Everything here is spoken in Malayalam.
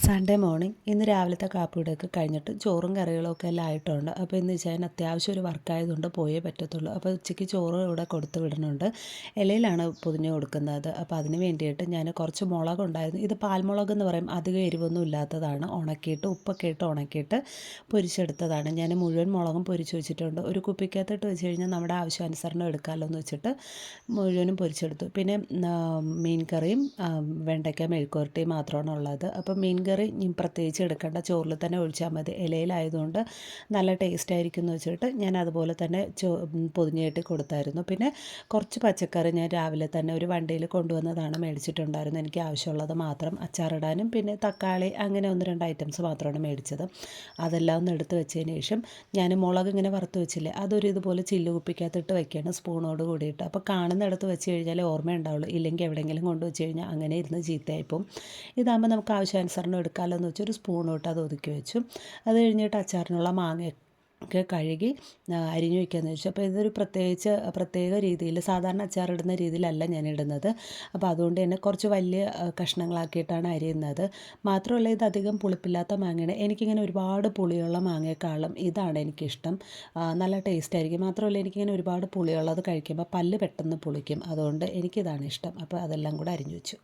സൺഡേ മോർണിംഗ് ഇന്ന് രാവിലത്തെ കാപ്പിയുടെയൊക്കെ കഴിഞ്ഞിട്ട് ചോറും കറികളൊക്കെ എല്ലാം ആയിട്ടുണ്ട്. അപ്പോൾ ഇന്ന് വെച്ചാൽ അത്യാവശ്യം ഒരു വർക്കായതുകൊണ്ട് പോയേ പറ്റത്തുള്ളൂ. അപ്പോൾ ഉച്ചയ്ക്ക് ചോറ് ഇവിടെ കൊടുത്ത് വിടുന്നുണ്ട്. ഇലയിലാണ് പൊതിഞ്ഞ് കൊടുക്കുന്നത്. അപ്പോൾ അതിന് വേണ്ടിയിട്ട് ഞാൻ കുറച്ച് മുളകുണ്ടായിരുന്നു. ഇത് പാൽമുളക് എന്ന് പറയും. അധികം എരിവൊന്നും ഇല്ലാത്തതാണ്. ഉണക്കിയിട്ട് ഉപ്പൊക്കെ ഇട്ട് ഉണക്കിയിട്ട് പൊരിച്ചെടുത്തതാണ്. ഞാൻ മുഴുവൻ മുളകും പൊരിച്ച് വെച്ചിട്ടുണ്ട്. ഒരു കുപ്പിക്കകത്തിട്ട് വെച്ച് കഴിഞ്ഞാൽ നമ്മുടെ ആവശ്യാനുസരണം എടുക്കാമല്ലോ എന്ന് വെച്ചിട്ട് മുഴുവനും പൊരിച്ചെടുത്തു. പിന്നെ മീൻ കറിയും വെണ്ടയ്ക്ക മെഴുക്കുവരട്ടിയും മാത്രമാണ് ഉള്ളത്. അപ്പോൾ മീൻ കറി പ്രത്യേകിച്ച് എടുക്കേണ്ട, ചോറിൽ തന്നെ ഒഴിച്ചാൽ മതി. ഇലയിലായതുകൊണ്ട് നല്ല ടേസ്റ്റ് ആയിരിക്കും എന്ന് വെച്ചിട്ട് ഞാൻ അതുപോലെ തന്നെ പൊതിഞ്ഞ് കെട്ടി കൊടുത്തായിരുന്നു. പിന്നെ കുറച്ച് പച്ചക്കറി ഞാൻ രാവിലെ തന്നെ ഒരു വണ്ടിയിൽ കൊണ്ടുവന്നതാണ്, മേടിച്ചിട്ടുണ്ടായിരുന്നു. എനിക്ക് ആവശ്യമുള്ളത് മാത്രം അച്ചാറിടാനും പിന്നെ തക്കാളി അങ്ങനെ ഒന്ന് രണ്ട് ഐറ്റംസ് മാത്രമാണ് മേടിച്ചത്. അതെല്ലാം ഒന്ന് എടുത്ത് വെച്ചതിന് ശേഷം ഞാൻ മുളക് ഇങ്ങനെ വറുത്ത് വെച്ചില്ലേ, അതൊരു ഇതുപോലെ ചില്ല് കുപ്പിക്കകത്തിട്ട് വയ്ക്കുകയാണ് സ്പൂണോട് കൂടിയിട്ട്. അപ്പോൾ കാണുന്നിടത്ത് വെച്ച് കഴിഞ്ഞാൽ ഓർമ്മയുണ്ടാവുള്ളൂ, ഇല്ലെങ്കിൽ എവിടെയെങ്കിലും കൊണ്ട് വെച്ച് കഴിഞ്ഞാൽ അങ്ങനെ ഇരുന്ന് ചീത്തയായിപ്പോവും. ഇതാകുമ്പോൾ നമുക്ക് ആവശ്യാനുസരണം എടുക്കാമല്ലോ എന്ന് വെച്ചൊരു സ്പൂണോട്ട് അത് ഒതുക്കി വെച്ചു. അത് കഴിഞ്ഞിട്ട് അച്ചാറിനുള്ള മാങ്ങയൊക്കെ കഴുകി അരിഞ്ഞു വയ്ക്കാമെന്ന് വെച്ചു. അപ്പോൾ ഇതൊരു പ്രത്യേക രീതിയിൽ, സാധാരണ അച്ചാറിടുന്ന രീതിയിലല്ല ഞാൻ ഇടുന്നത്. അപ്പോൾ അതുകൊണ്ട് തന്നെ കുറച്ച് വലിയ കഷ്ണങ്ങളാക്കിയിട്ടാണ് അരിയുന്നത്. മാത്രമല്ല ഇത് അധികം പുളിപ്പില്ലാത്ത മാങ്ങയാണ്. എനിക്കിങ്ങനെ ഒരുപാട് പുളിയുള്ള മാങ്ങയെക്കാളും ഇതാണ് എനിക്കിഷ്ടം. നല്ല ടേസ്റ്റ് ആയിരിക്കും. മാത്രമല്ല എനിക്കിങ്ങനെ ഒരുപാട് പുളിയുള്ളത് കഴിക്കുമ്പോൾ പല്ല് പെട്ടെന്ന് പുളിക്കും. അതുകൊണ്ട് എനിക്കിതാണ് ഇഷ്ടം. അപ്പോൾ അതെല്ലാം കൂടെ അരിഞ്ഞു വെച്ചു.